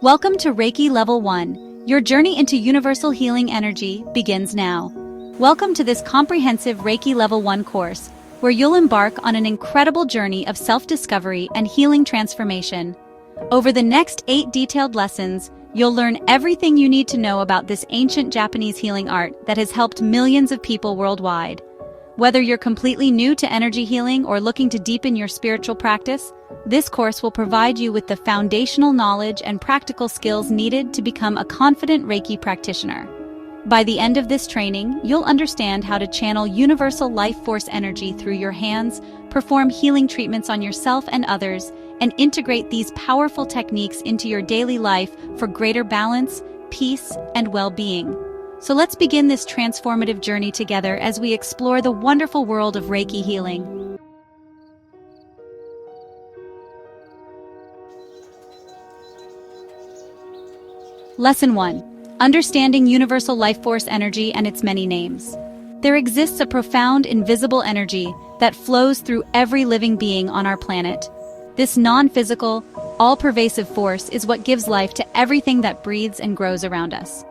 Welcome to Reiki Level 1. Your journey into universal healing energy begins now. Welcome to this comprehensive Reiki Level 1 course, where you'll embark on an incredible journey of self-discovery and healing transformation. Over the next 8 detailed lessons, you'll learn everything you need to know about this ancient Japanese healing art that has helped millions of people worldwide. Whether you're completely new to energy healing or looking to deepen your spiritual practice, this course will provide you with the foundational knowledge and practical skills needed to become a confident Reiki practitioner. By the end of this training, you'll understand how to channel universal life force energy through your hands, perform healing treatments on yourself and others, and integrate these powerful techniques into your daily life for greater balance, peace, and well-being. So let's begin this transformative journey together as we explore the wonderful world of Reiki healing. Lesson 1. Understanding universal life force energy and its many names. There exists a profound, invisible energy that flows through every living being on our planet. This non-physical, all-pervasive force is what gives life to everything that breathes and grows around us.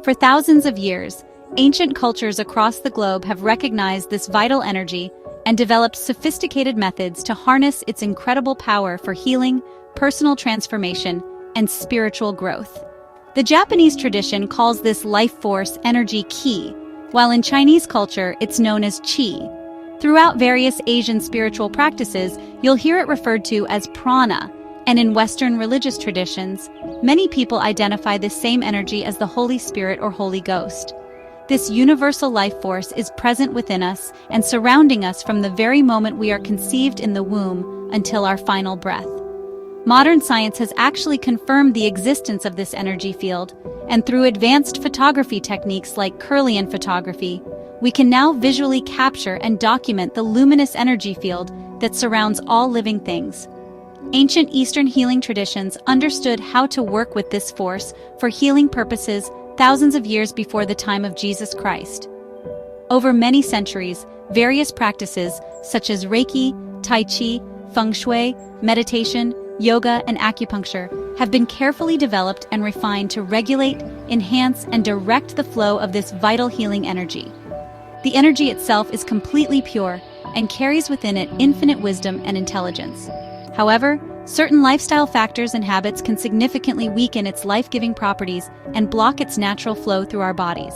For thousands of years, ancient cultures across the globe have recognized this vital energy and developed sophisticated methods to harness its incredible power for healing, personal transformation, and spiritual growth. The Japanese tradition calls this life force energy ki, while in Chinese culture it's known as qi. Throughout various Asian spiritual practices, you'll hear it referred to as prana, and in Western religious traditions, many people identify this same energy as the Holy Spirit or Holy Ghost. This universal life force is present within us and surrounding us from the very moment we are conceived in the womb until our final breath. Modern science has actually confirmed the existence of this energy field, and through advanced photography techniques like Kirlian photography, we can now visually capture and document the luminous energy field that surrounds all living things. Ancient Eastern healing traditions understood how to work with this force for healing purposes thousands of years before the time of Jesus Christ. Over many centuries, various practices such as Reiki, Tai Chi, Feng Shui, meditation, yoga, and acupuncture have been carefully developed and refined to regulate, enhance, and direct the flow of this vital healing energy. The energy itself is completely pure and carries within it infinite wisdom and intelligence. However, certain lifestyle factors and habits can significantly weaken its life-giving properties and block its natural flow through our bodies.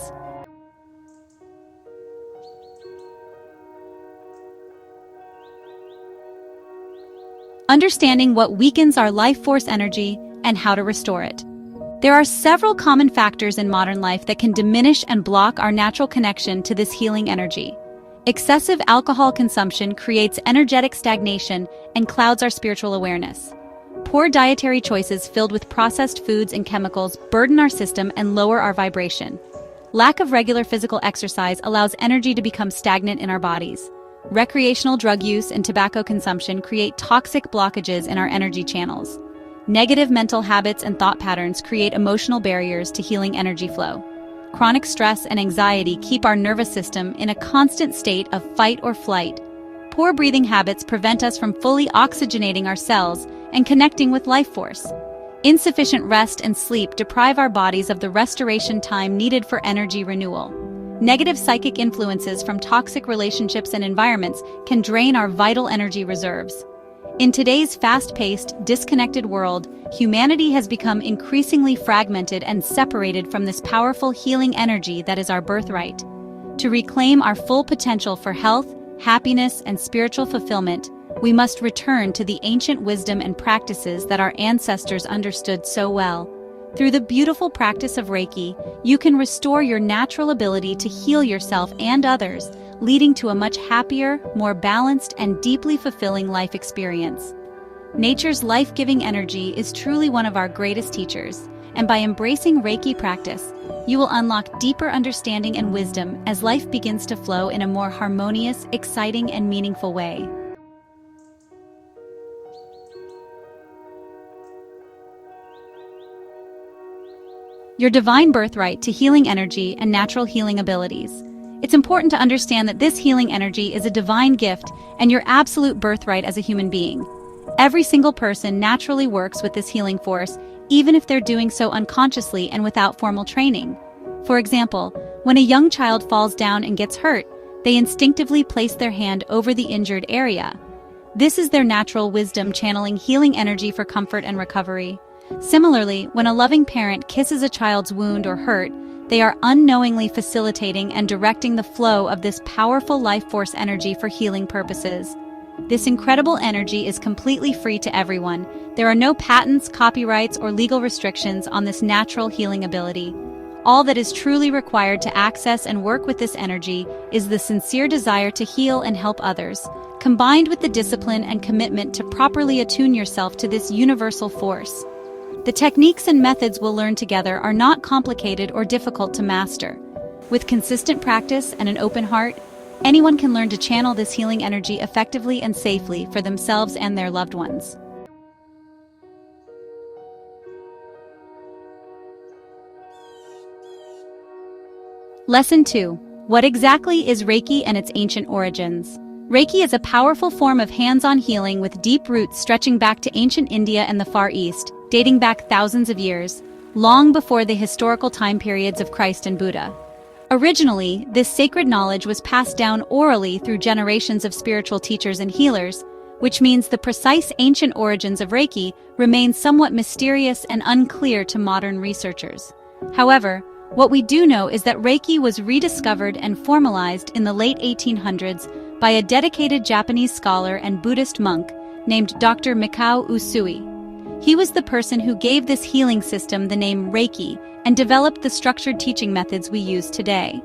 Understanding what weakens our life force energy and how to restore it. There are several common factors in modern life that can diminish and block our natural connection to this healing energy. Excessive alcohol consumption creates energetic stagnation and clouds our spiritual awareness. Poor dietary choices filled with processed foods and chemicals burden our system and lower our vibration. Lack of regular physical exercise allows energy to become stagnant in our bodies. Recreational drug use and tobacco consumption create toxic blockages in our energy channels. Negative mental habits and thought patterns create emotional barriers to healing energy flow. Chronic stress and anxiety keep our nervous system in a constant state of fight or flight. Poor breathing habits prevent us from fully oxygenating our cells and connecting with life force. Insufficient rest and sleep deprive our bodies of the restoration time needed for energy renewal. Negative psychic influences from toxic relationships and environments can drain our vital energy reserves. In today's fast-paced, disconnected world, humanity has become increasingly fragmented and separated from this powerful healing energy that is our birthright. To reclaim our full potential for health, happiness, and spiritual fulfillment, we must return to the ancient wisdom and practices that our ancestors understood so well. Through the beautiful practice of Reiki, you can restore your natural ability to heal yourself and others, leading to a much happier, more balanced, and deeply fulfilling life experience. Nature's life-giving energy is truly one of our greatest teachers, and by embracing Reiki practice, you will unlock deeper understanding and wisdom as life begins to flow in a more harmonious, exciting, and meaningful way. Your divine birthright to healing energy and natural healing abilities. It's important to understand that this healing energy is a divine gift and your absolute birthright as a human being. Every single person naturally works with this healing force, even if they're doing so unconsciously and without formal training. For example, when a young child falls down and gets hurt, they instinctively place their hand over the injured area. This is their natural wisdom channeling healing energy for comfort and recovery. Similarly, when a loving parent kisses a child's wound or hurt, they are unknowingly facilitating and directing the flow of this powerful life force energy for healing purposes. This incredible energy is completely free to everyone. There are no patents, copyrights, or legal restrictions on this natural healing ability. All that is truly required to access and work with this energy is the sincere desire to heal and help others, combined with the discipline and commitment to properly attune yourself to this universal force. The techniques and methods we'll learn together are not complicated or difficult to master. With consistent practice and an open heart, anyone can learn to channel this healing energy effectively and safely for themselves and their loved ones. Lesson 2. What exactly is Reiki and its ancient origins? Reiki is a powerful form of hands-on healing with deep roots stretching back to ancient India and the Far East, dating back thousands of years, long before the historical time periods of Christ and Buddha. Originally, this sacred knowledge was passed down orally through generations of spiritual teachers and healers, which means the precise ancient origins of Reiki remain somewhat mysterious and unclear to modern researchers. However, what we do know is that Reiki was rediscovered and formalized in the late 1800s by a dedicated Japanese scholar and Buddhist monk named Dr. Mikao Usui. He was the person who gave this healing system the name Reiki and developed the structured teaching methods we use today.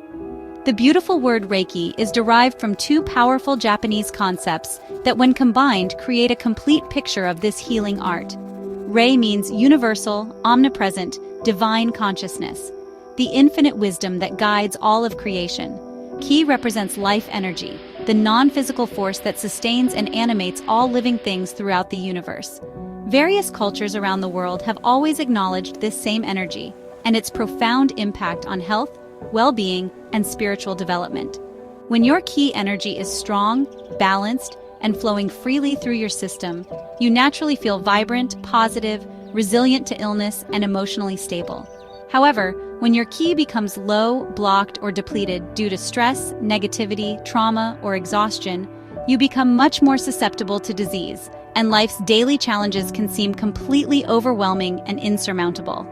The beautiful word Reiki is derived from two powerful Japanese concepts that, when combined, create a complete picture of this healing art. Rei means universal, omnipresent, divine consciousness, the infinite wisdom that guides all of creation. Ki represents life energy, the non-physical force that sustains and animates all living things throughout the universe. Various cultures around the world have always acknowledged this same energy and its profound impact on health, well-being, and spiritual development. When your Ki energy is strong, balanced, and flowing freely through your system, you naturally feel vibrant, positive, resilient to illness, and emotionally stable. However, when your Ki becomes low, blocked, or depleted due to stress, negativity, trauma, or exhaustion, you become much more susceptible to disease, and life's daily challenges can seem completely overwhelming and insurmountable.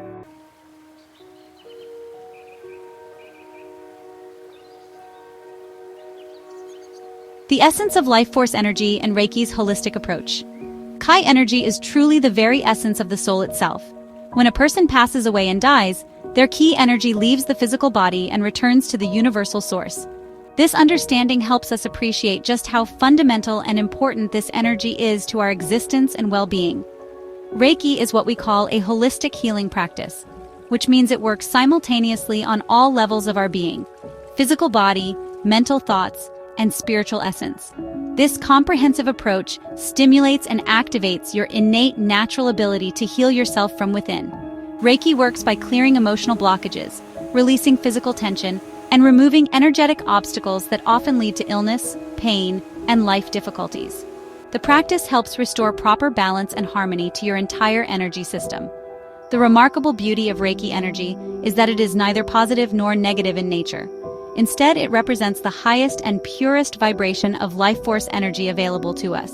The essence of life force energy and Reiki's holistic approach. Kai energy is truly the very essence of the soul itself. When a person passes away and dies, their Ki energy leaves the physical body and returns to the universal source. This understanding helps us appreciate just how fundamental and important this energy is to our existence and well-being. Reiki is what we call a holistic healing practice, which means it works simultaneously on all levels of our being: physical body, mental thoughts, and spiritual essence. This comprehensive approach stimulates and activates your innate natural ability to heal yourself from within. Reiki works by clearing emotional blockages, releasing physical tension, and removing energetic obstacles that often lead to illness, pain, and life difficulties. The practice helps restore proper balance and harmony to your entire energy system. The remarkable beauty of Reiki energy is that it is neither positive nor negative in nature. Instead, it represents the highest and purest vibration of life force energy available to us.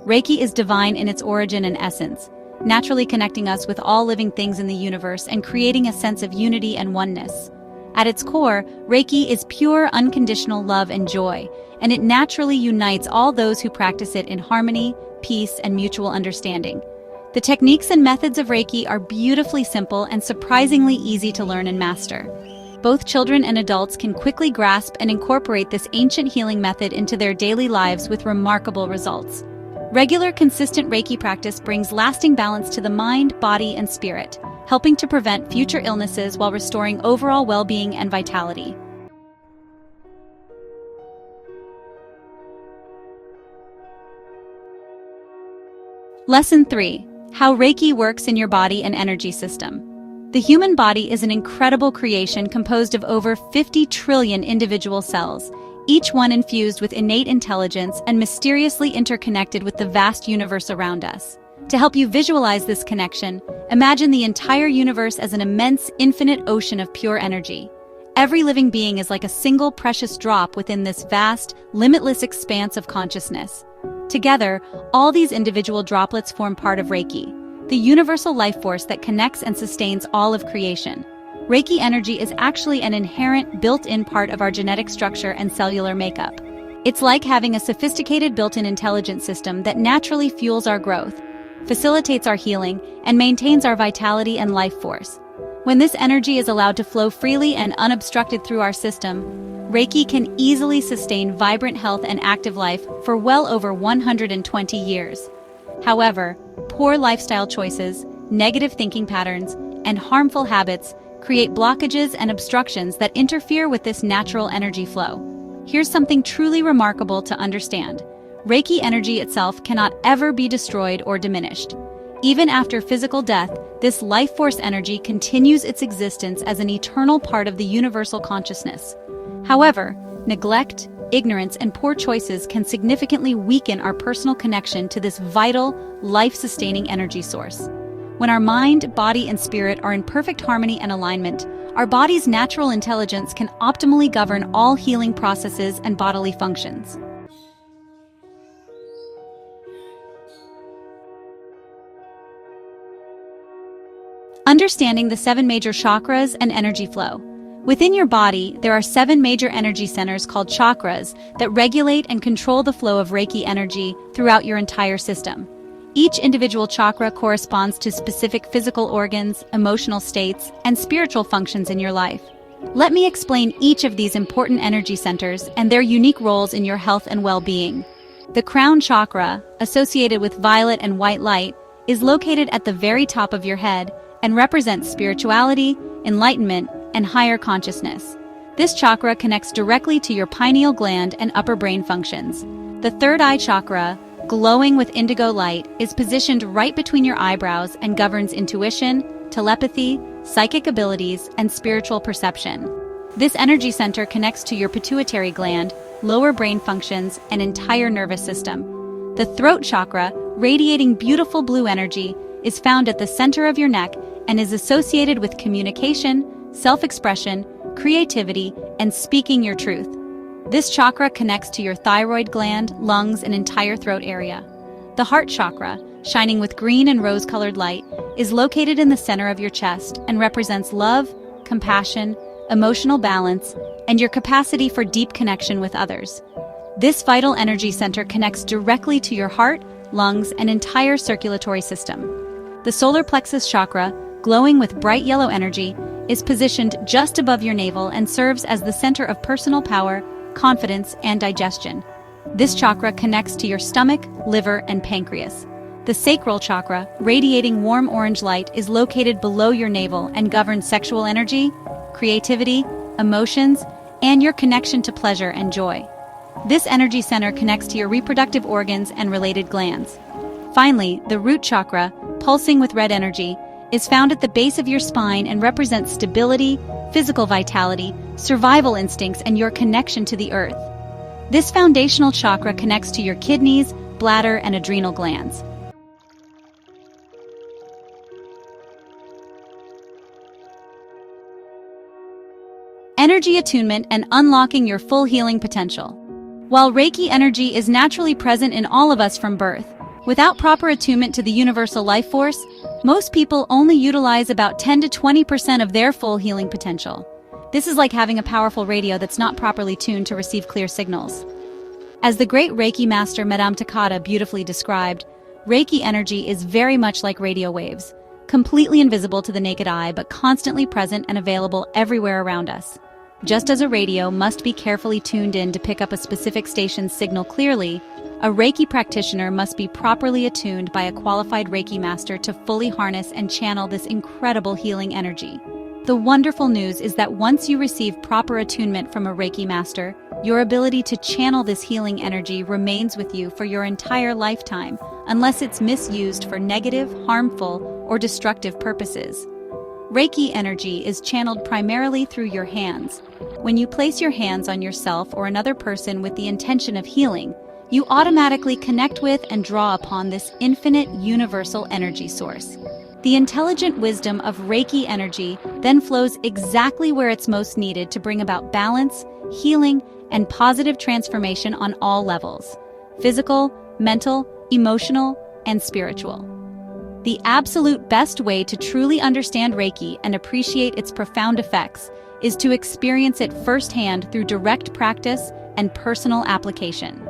Reiki is divine in its origin and essence, naturally connecting us with all living things in the universe and creating a sense of unity and oneness. At its core, Reiki is pure, unconditional love and joy, and it naturally unites all those who practice it in harmony, peace, and mutual understanding. The techniques and methods of Reiki are beautifully simple and surprisingly easy to learn and master. Both children and adults can quickly grasp and incorporate this ancient healing method into their daily lives with remarkable results. Regular, consistent Reiki practice brings lasting balance to the mind, body, and spirit, helping to prevent future illnesses while restoring overall well-being and vitality. Lesson 3. How Reiki works in your body and energy system. The human body is an incredible creation composed of over 50 trillion individual cells, each one infused with innate intelligence and mysteriously interconnected with the vast universe around us. To help you visualize this connection, imagine the entire universe as an immense, infinite ocean of pure energy. Every living being is like a single precious drop within this vast, limitless expanse of consciousness. Together, all these individual droplets form part of Reiki, the universal life force that connects and sustains all of creation. Reiki energy is actually an inherent, built-in part of our genetic structure and cellular makeup. It's like having a sophisticated built-in intelligence system that naturally fuels our growth, facilitates our healing, and maintains our vitality and life force. When this energy is allowed to flow freely and unobstructed through our system, Reiki can easily sustain vibrant health and active life for well over 120 years. However, poor lifestyle choices, negative thinking patterns, and harmful habits create blockages and obstructions that interfere with this natural energy flow. Here's something truly remarkable to understand. Reiki energy itself cannot ever be destroyed or diminished. Even after physical death, this life force energy continues its existence as an eternal part of the universal consciousness. However, neglect, ignorance, and poor choices can significantly weaken our personal connection to this vital, life-sustaining energy source. When our mind, body, and spirit are in perfect harmony and alignment, our body's natural intelligence can optimally govern all healing processes and bodily functions. Understanding the 7 major chakras and energy flow. Within your body, there are 7 major energy centers called chakras that regulate and control the flow of Reiki energy throughout your entire system. Each individual chakra corresponds to specific physical organs, emotional states, and spiritual functions in your life. Let me explain each of these important energy centers and their unique roles in your health and well-being. The crown chakra, associated with violet and white light, is located at the very top of your head and represents spirituality, enlightenment, and higher consciousness. This chakra connects directly to your pineal gland and upper brain functions. The third eye chakra, glowing with indigo light, is positioned right between your eyebrows and governs intuition, telepathy, psychic abilities, and spiritual perception. This energy center connects to your pituitary gland, lower brain functions, and entire nervous system. The throat chakra, radiating beautiful blue energy, is found at the center of your neck and is associated with communication, self-expression, creativity, and speaking your truth. This chakra connects to your thyroid gland, lungs, and entire throat area. The heart chakra, shining with green and rose-colored light, is located in the center of your chest and represents love, compassion, emotional balance, and your capacity for deep connection with others. This vital energy center connects directly to your heart, lungs, and entire circulatory system. The solar plexus chakra, glowing with bright yellow energy, is positioned just above your navel and serves as the center of personal power, confidence, and digestion. This chakra connects to your stomach, liver, and pancreas. The sacral chakra, radiating warm orange light, is located below your navel and governs sexual energy, creativity, emotions, and your connection to pleasure and joy. This energy center connects to your reproductive organs and related glands. Finally, the root chakra, pulsing with red energy, is found at the base of your spine and represents stability, physical vitality, survival instincts, and your connection to the earth. This foundational chakra connects to your kidneys, bladder, and adrenal glands. Energy attunement and unlocking your full healing potential. While Reiki energy is naturally present in all of us from birth, without proper attunement to the universal life force, most people only utilize about 10 to 20% of their full healing potential. This is like having a powerful radio that's not properly tuned to receive clear signals. As the great Reiki master Madame Takata beautifully described, Reiki energy is very much like radio waves, completely invisible to the naked eye but constantly present and available everywhere around us. Just as a radio must be carefully tuned in to pick up a specific station's signal clearly, a Reiki practitioner must be properly attuned by a qualified Reiki master to fully harness and channel this incredible healing energy. The wonderful news is that once you receive proper attunement from a Reiki master, your ability to channel this healing energy remains with you for your entire lifetime, unless it's misused for negative, harmful, or destructive purposes. Reiki energy is channeled primarily through your hands. When you place your hands on yourself or another person with the intention of healing, you automatically connect with and draw upon this infinite universal energy source. The intelligent wisdom of Reiki energy then flows exactly where it's most needed to bring about balance, healing, and positive transformation on all levels: physical, mental, emotional, and spiritual. The absolute best way to truly understand Reiki and appreciate its profound effects is to experience it firsthand through direct practice and personal application.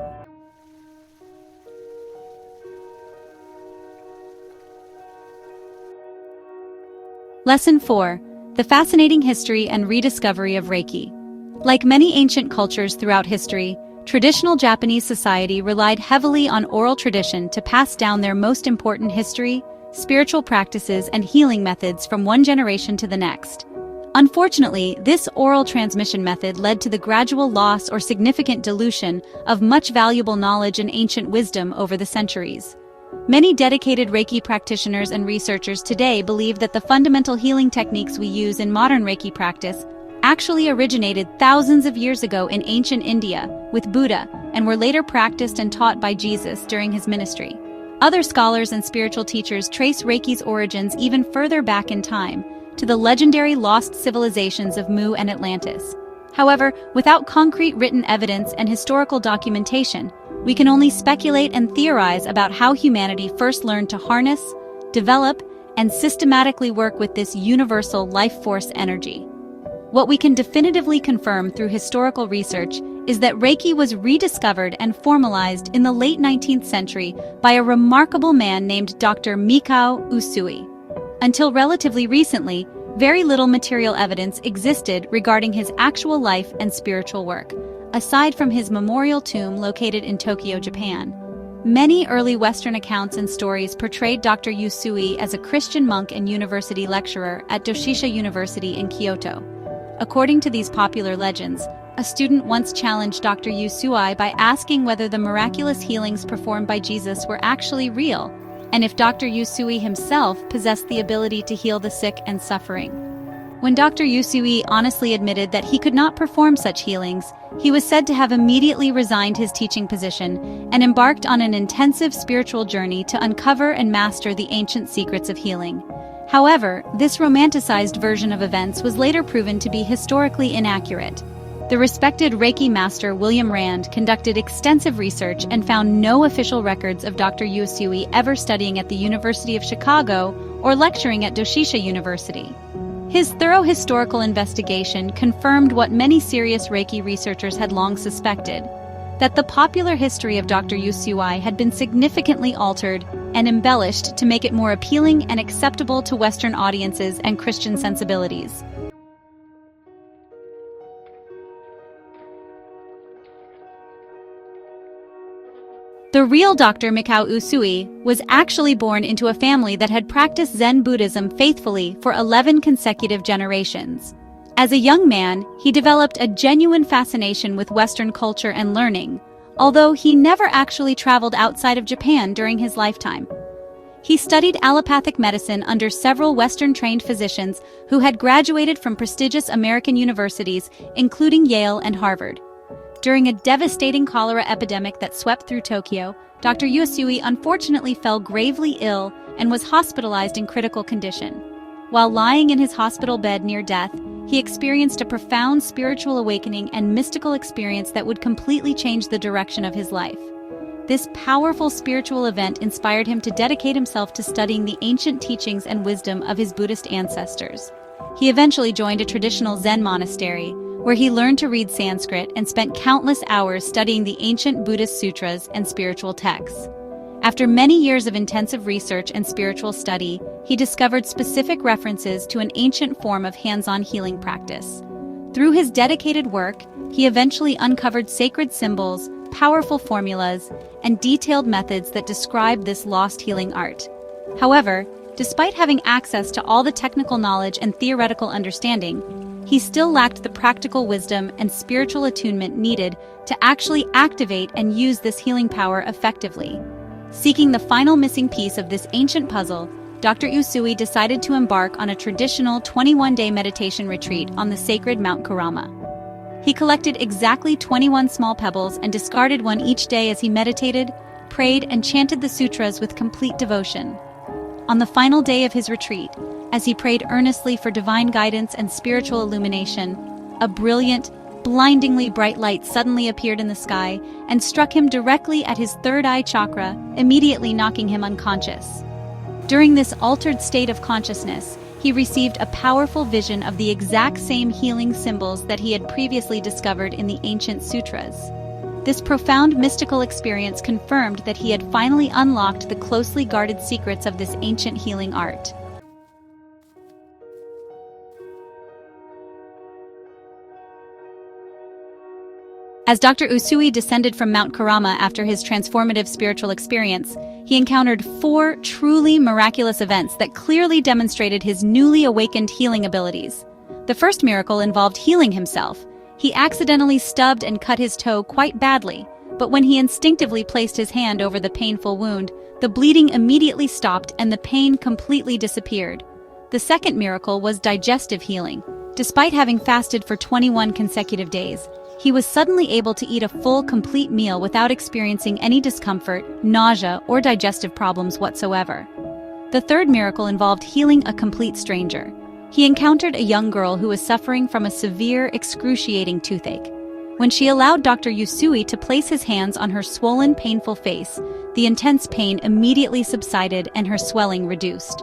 Lesson 4. The fascinating history and rediscovery of Reiki. Like many ancient cultures throughout history, traditional Japanese society relied heavily on oral tradition to pass down their most important history, spiritual practices, and healing methods from one generation to the next. Unfortunately, this oral transmission method led to the gradual loss or significant dilution of much valuable knowledge and ancient wisdom over the centuries. Many dedicated Reiki practitioners and researchers today believe that the fundamental healing techniques we use in modern Reiki practice actually originated thousands of years ago in ancient India with Buddha and were later practiced and taught by Jesus during his ministry. Other scholars and spiritual teachers trace Reiki's origins even further back in time, to the legendary lost civilizations of Mu and Atlantis. However, without concrete written evidence and historical documentation, we can only speculate and theorize about how humanity first learned to harness, develop, and systematically work with this universal life force energy. What we can definitively confirm through historical research is that Reiki was rediscovered and formalized in the late 19th century by a remarkable man named Dr. Mikao Usui. Until relatively recently, very little material evidence existed regarding his actual life and spiritual work, aside from his memorial tomb located in Tokyo, Japan. Many early Western accounts and stories portrayed Dr. Usui as a Christian monk and university lecturer at Doshisha University in Kyoto. According to these popular legends, a student once challenged Dr. Usui by asking whether the miraculous healings performed by Jesus were actually real, and if Dr. Usui himself possessed the ability to heal the sick and suffering. When Dr. Usui honestly admitted that he could not perform such healings, he was said to have immediately resigned his teaching position and embarked on an intensive spiritual journey to uncover and master the ancient secrets of healing. However, this romanticized version of events was later proven to be historically inaccurate. The respected Reiki master William Rand conducted extensive research and found no official records of Dr. Usui ever studying at the University of Chicago or lecturing at Doshisha University. His thorough historical investigation confirmed what many serious Reiki researchers had long suspected, that the popular history of Dr. Usui had been significantly altered and embellished to make it more appealing and acceptable to Western audiences and Christian sensibilities. The real Dr. Mikao Usui was actually born into a family that had practiced Zen Buddhism faithfully for 11 consecutive generations. As a young man, he developed a genuine fascination with Western culture and learning, although he never actually traveled outside of Japan during his lifetime. He studied allopathic medicine under several Western-trained physicians who had graduated from prestigious American universities, including Yale and Harvard. During a devastating cholera epidemic that swept through Tokyo, Dr. Usui unfortunately fell gravely ill and was hospitalized in critical condition. While lying in his hospital bed near death, he experienced a profound spiritual awakening and mystical experience that would completely change the direction of his life. This powerful spiritual event inspired him to dedicate himself to studying the ancient teachings and wisdom of his Buddhist ancestors. He eventually joined a traditional Zen monastery, where he learned to read Sanskrit and spent countless hours studying the ancient Buddhist sutras and spiritual texts. After many years of intensive research and spiritual study, he discovered specific references to an ancient form of hands-on healing practice. Through his dedicated work, he eventually uncovered sacred symbols, powerful formulas, and detailed methods that describe this lost healing art. However, despite having access to all the technical knowledge and theoretical understanding, he still lacked the practical wisdom and spiritual attunement needed to actually activate and use this healing power effectively. Seeking the final missing piece of this ancient puzzle, Dr. Usui decided to embark on a traditional 21-day meditation retreat on the sacred Mount Kurama. He collected exactly 21 small pebbles and discarded one each day as he meditated, prayed, and chanted the sutras with complete devotion. On the final day of his retreat, as he prayed earnestly for divine guidance and spiritual illumination, a brilliant, blindingly bright light suddenly appeared in the sky and struck him directly at his third eye chakra, immediately knocking him unconscious. During this altered state of consciousness, he received a powerful vision of the exact same healing symbols that he had previously discovered in the ancient sutras. This profound mystical experience confirmed that he had finally unlocked the closely guarded secrets of this ancient healing art. As Dr. Usui descended from Mount Karama after his transformative spiritual experience, he encountered 4 truly miraculous events that clearly demonstrated his newly awakened healing abilities. The first miracle involved healing himself. He accidentally stubbed and cut his toe quite badly, but when he instinctively placed his hand over the painful wound, the bleeding immediately stopped and the pain completely disappeared. The second miracle was digestive healing. Despite having fasted for 21 consecutive days, he was suddenly able to eat a full, complete meal without experiencing any discomfort, nausea, or digestive problems whatsoever. The third miracle involved healing a complete stranger. He encountered a young girl who was suffering from a severe, excruciating toothache. When she allowed Dr. Usui to place his hands on her swollen, painful face, the intense pain immediately subsided and her swelling reduced.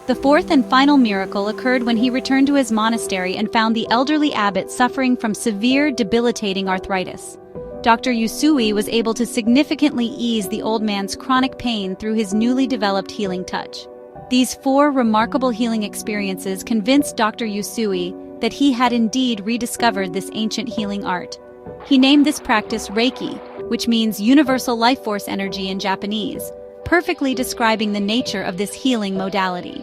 The fourth and final miracle occurred when he returned to his monastery and found the elderly abbot suffering from severe, debilitating arthritis. Dr. Usui was able to significantly ease the old man's chronic pain through his newly developed healing touch. These 4 remarkable healing experiences convinced Dr. Usui that he had indeed rediscovered this ancient healing art. He named this practice Reiki, which means universal life force energy in Japanese, perfectly describing the nature of this healing modality.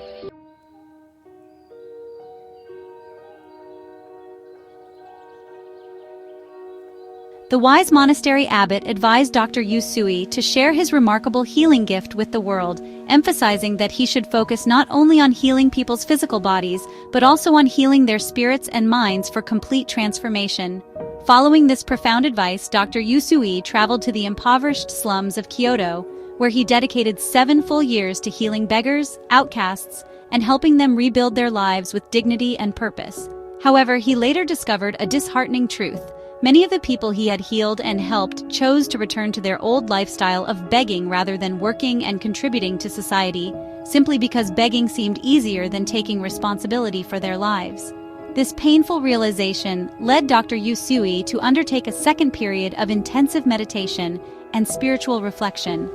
The wise monastery abbot advised Dr. Usui to share his remarkable healing gift with the world, emphasizing that he should focus not only on healing people's physical bodies, but also on healing their spirits and minds for complete transformation. Following this profound advice, Dr. Usui traveled to the impoverished slums of Kyoto, where he dedicated 7 full years to healing beggars, outcasts, and helping them rebuild their lives with dignity and purpose. However, he later discovered a disheartening truth. Many of the people he had healed and helped chose to return to their old lifestyle of begging rather than working and contributing to society, simply because begging seemed easier than taking responsibility for their lives. This painful realization led Dr. Usui to undertake a second period of intensive meditation and spiritual reflection.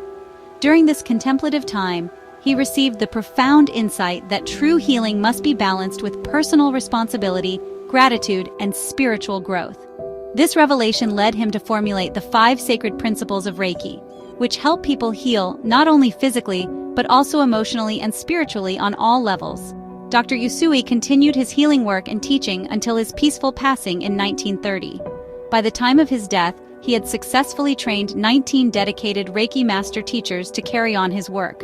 During this contemplative time, he received the profound insight that true healing must be balanced with personal responsibility, gratitude, and spiritual growth. This revelation led him to formulate the 5 sacred principles of Reiki, which help people heal not only physically, but also emotionally and spiritually on all levels. Dr. Usui continued his healing work and teaching until his peaceful passing in 1930. By the time of his death, he had successfully trained 19 dedicated Reiki master teachers to carry on his work.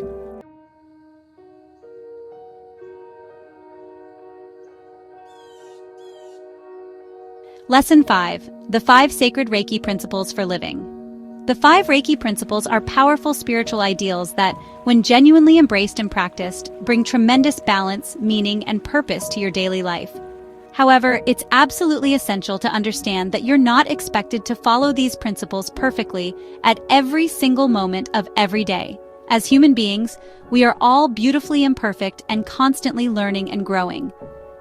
Lesson 5. The 5 Sacred Reiki Principles for Living. The 5 Reiki principles are powerful spiritual ideals that, when genuinely embraced and practiced, bring tremendous balance, meaning, and purpose to your daily life. However, it's absolutely essential to understand that you're not expected to follow these principles perfectly at every single moment of every day. As human beings, we are all beautifully imperfect and constantly learning and growing.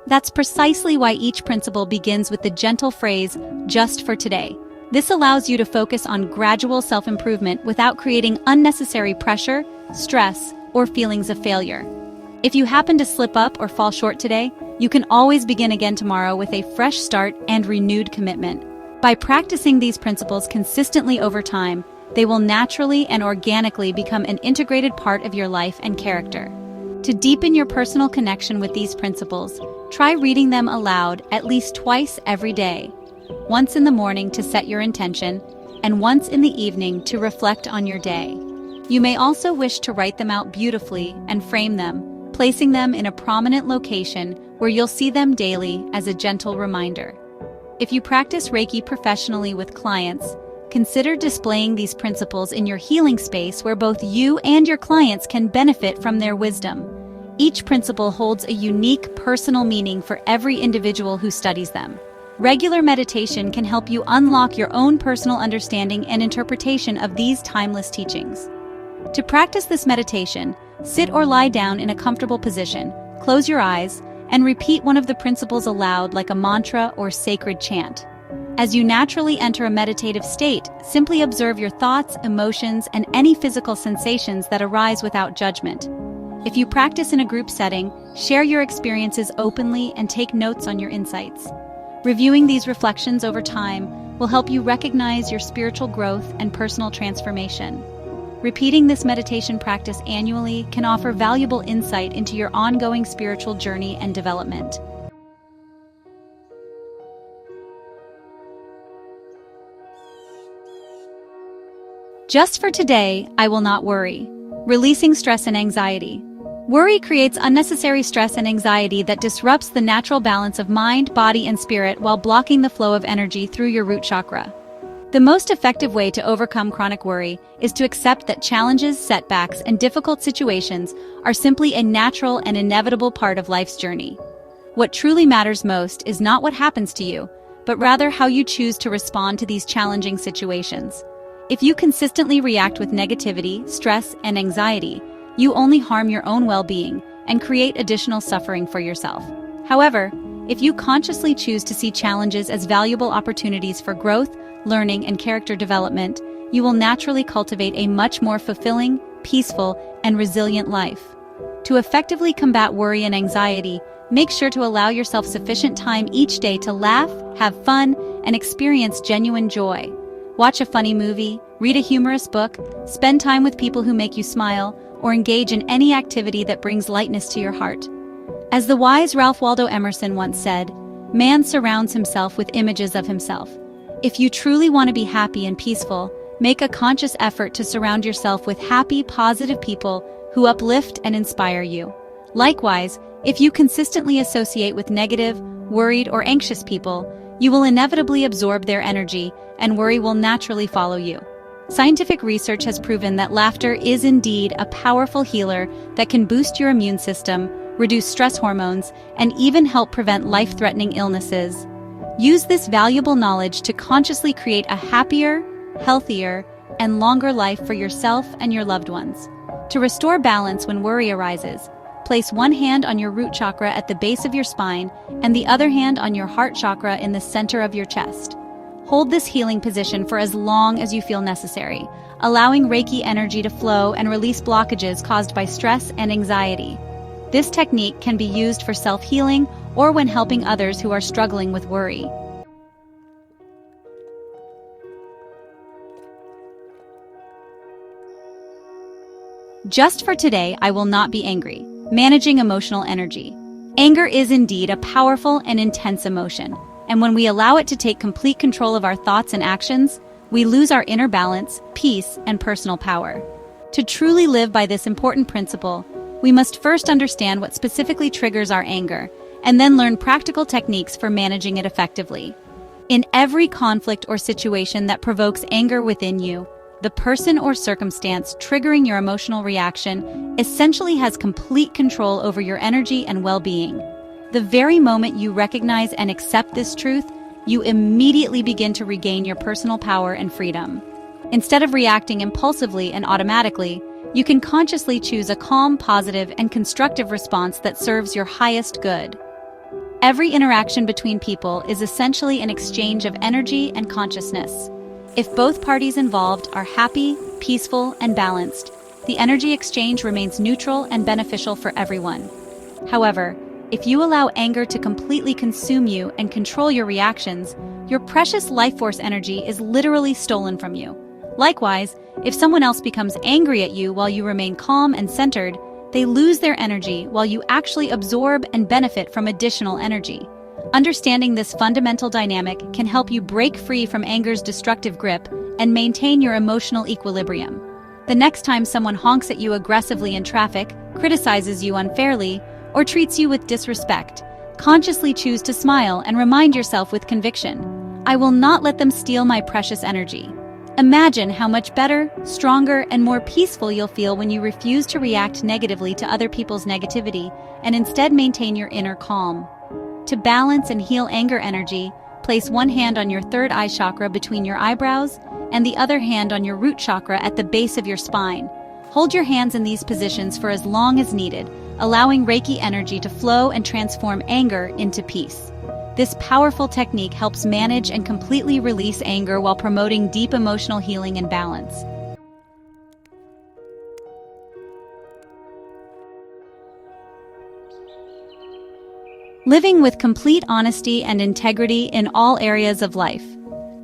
That's precisely why each principle begins with the gentle phrase, "just for today." This allows you to focus on gradual self-improvement without creating unnecessary pressure, stress, or feelings of failure. If you happen to slip up or fall short today, you can always begin again tomorrow with a fresh start and renewed commitment. By practicing these principles consistently over time, they will naturally and organically become an integrated part of your life and character. To deepen your personal connection with these principles, try reading them aloud at least twice every day. Once in the morning to set your intention, and once in the evening to reflect on your day. You may also wish to write them out beautifully and frame them, placing them in a prominent location where you'll see them daily as a gentle reminder. If you practice Reiki professionally with clients, consider displaying these principles in your healing space where both you and your clients can benefit from their wisdom. Each principle holds a unique personal meaning for every individual who studies them. Regular meditation can help you unlock your own personal understanding and interpretation of these timeless teachings. To practice this meditation, sit or lie down in a comfortable position, close your eyes, and repeat one of the principles aloud like a mantra or sacred chant. As you naturally enter a meditative state, simply observe your thoughts, emotions, and any physical sensations that arise without judgment. If you practice in a group setting, share your experiences openly and take notes on your insights. Reviewing these reflections over time will help you recognize your spiritual growth and personal transformation. Repeating this meditation practice annually can offer valuable insight into your ongoing spiritual journey and development. Just for today, I will not worry. Releasing stress and anxiety. Worry creates unnecessary stress and anxiety that disrupts the natural balance of mind, body, and spirit while blocking the flow of energy through your root chakra. The most effective way to overcome chronic worry is to accept that challenges, setbacks, and difficult situations are simply a natural and inevitable part of life's journey. What truly matters most is not what happens to you, but rather how you choose to respond to these challenging situations. If you consistently react with negativity, stress, and anxiety, you only harm your own well-being and create additional suffering for yourself. However, if you consciously choose to see challenges as valuable opportunities for growth, learning, and character development, you will naturally cultivate a much more fulfilling, peaceful, and resilient life. To effectively combat worry and anxiety, make sure to allow yourself sufficient time each day to laugh, have fun, and experience genuine joy. Watch a funny movie, read a humorous book, spend time with people who make you smile, or engage in any activity that brings lightness to your heart. As the wise Ralph Waldo Emerson once said, "Man surrounds himself with images of himself." If you truly want to be happy and peaceful, make a conscious effort to surround yourself with happy, positive people who uplift and inspire you. Likewise, if you consistently associate with negative, worried, or anxious people, you will inevitably absorb their energy, and worry will naturally follow you. Scientific research has proven that laughter is indeed a powerful healer that can boost your immune system, reduce stress hormones, and even help prevent life-threatening illnesses. Use this valuable knowledge to consciously create a happier, healthier, and longer life for yourself and your loved ones. To restore balance when worry arises, place one hand on your root chakra at the base of your spine and the other hand on your heart chakra in the center of your chest. Hold this healing position for as long as you feel necessary, allowing Reiki energy to flow and release blockages caused by stress and anxiety. This technique can be used for self-healing or when helping others who are struggling with worry. Just for today, I will not be angry. Managing emotional energy. Anger is indeed a powerful and intense emotion, and when we allow it to take complete control of our thoughts and actions, we lose our inner balance, peace, and personal power. To truly live by this important principle, we must first understand what specifically triggers our anger, and then learn practical techniques for managing it effectively. In every conflict or situation that provokes anger within you, the person or circumstance triggering your emotional reaction essentially has complete control over your energy and well-being. The very moment you recognize and accept this truth, you immediately begin to regain your personal power and freedom. Instead of reacting impulsively and automatically, you can consciously choose a calm, positive, and constructive response that serves your highest good. Every interaction between people is essentially an exchange of energy and consciousness. If both parties involved are happy, peaceful, and balanced, the energy exchange remains neutral and beneficial for everyone. However, if you allow anger to completely consume you and control your reactions, your precious life force energy is literally stolen from you. Likewise, if someone else becomes angry at you while you remain calm and centered, they lose their energy while you actually absorb and benefit from additional energy. Understanding this fundamental dynamic can help you break free from anger's destructive grip and maintain your emotional equilibrium. The next time someone honks at you aggressively in traffic, criticizes you unfairly, or treats you with disrespect, Consciously choose to smile and remind yourself with conviction, I will not let them steal my precious energy. Imagine how much better, stronger, and more peaceful you'll feel when you refuse to react negatively to other people's negativity and instead maintain your inner calm. To balance and heal anger energy, place one hand on your third eye chakra between your eyebrows and the other hand on your root chakra at the base of your spine. Hold your hands in these positions for as long as needed, allowing Reiki energy to flow and transform anger into peace. This powerful technique helps manage and completely release anger while promoting deep emotional healing and balance. Living with complete honesty and integrity in all areas of life.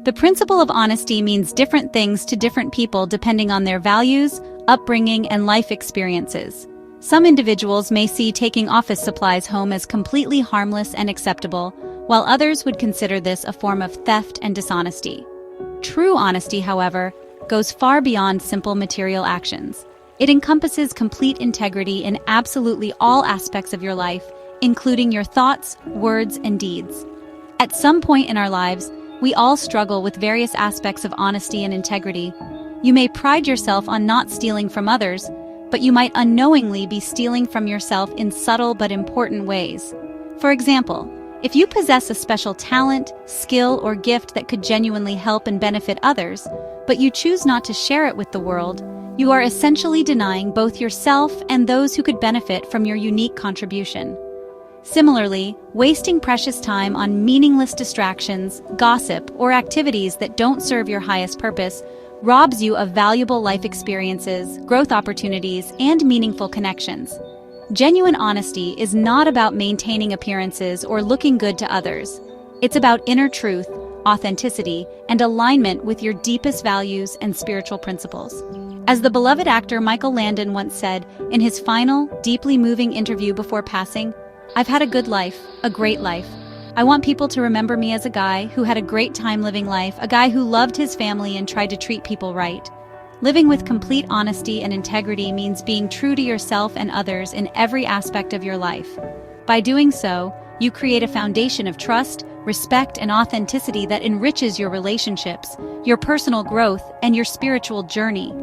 The principle of honesty means different things to different people depending on their values, upbringing, and life experiences. Some individuals may see taking office supplies home as completely harmless and acceptable, while others would consider this a form of theft and dishonesty. True honesty, however, goes far beyond simple material actions. It encompasses complete integrity in absolutely all aspects of your life, including your thoughts, words, and deeds. At some point in our lives, we all struggle with various aspects of honesty and integrity. You may pride yourself on not stealing from others, but you might unknowingly be stealing from yourself in subtle but important ways. For example, if you possess a special talent, skill, or gift that could genuinely help and benefit others, but you choose not to share it with the world, you are essentially denying both yourself and those who could benefit from your unique contribution. Similarly, wasting precious time on meaningless distractions, gossip, or activities that don't serve your highest purpose robs you of valuable life experiences, growth opportunities, and meaningful connections. Genuine honesty is not about maintaining appearances or looking good to others. It's about inner truth, authenticity, and alignment with your deepest values and spiritual principles. As the beloved actor Michael Landon once said in his final, deeply moving interview before passing, "I've had a good life, a great life. I want people to remember me as a guy who had a great time living life, a guy who loved his family and tried to treat people right." Living with complete honesty and integrity means being true to yourself and others in every aspect of your life. By doing so, you create a foundation of trust, respect, and authenticity that enriches your relationships, your personal growth, and your spiritual journey.